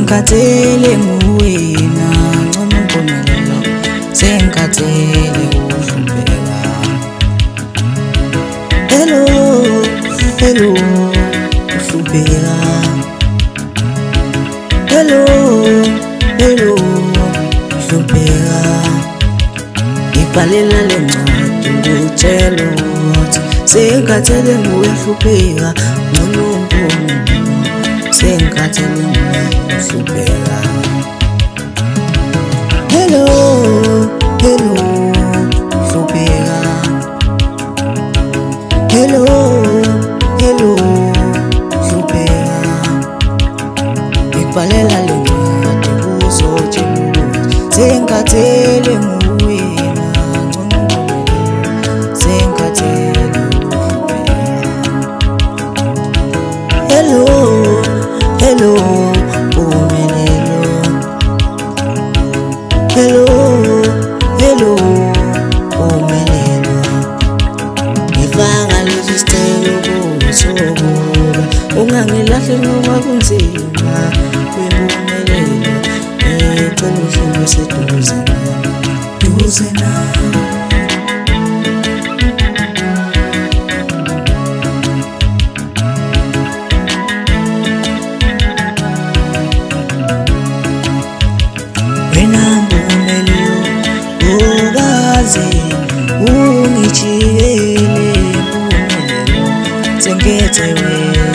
Sengikhathele nguwena ncoma impumelelo, sengikhathele ukuhlupheka. Hello, hello, uhlupheka. Hello, hello, uhlupheka. Ngibhalela le ncwadi ngikutshela ukuthi sengikhathele nguwehlupheka nonompumelelo, sengikhathele nguwehlupheka. Hello, hello, hlupheka. Hello, hello, hlupheka. Ngibhalela le ncwadi uzotshela ukuthi sengikhathele nguwena ncoma impumelelo, sengikhathele ukuhlupheka. Hello, hello, mpumelelo. Hello, hello, mpumelelo. Ngifaka lesi sicelo kuwusokuba ungangilahli noma kunzima kwimpumelelo. Ngicela uhlale seduze nami, duze nami. Wena mpumelelo, ukaze ungijikele mpumelelo, sengikhethe wena.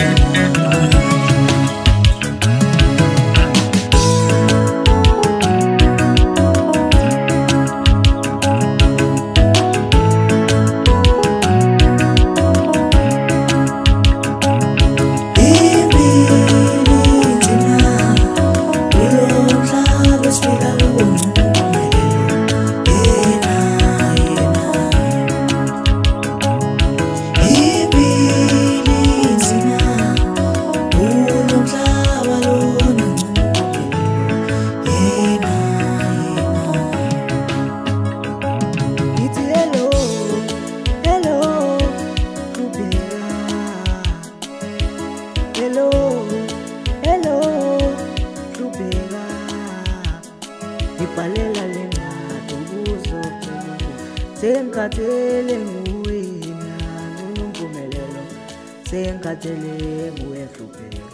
Hello, hello, hlupheka. Ngibhalela le ncwadi ukuzotshela ukuthi sengikhathele nguwena nonompumelelo, sengikhathele nguwe hlupheka.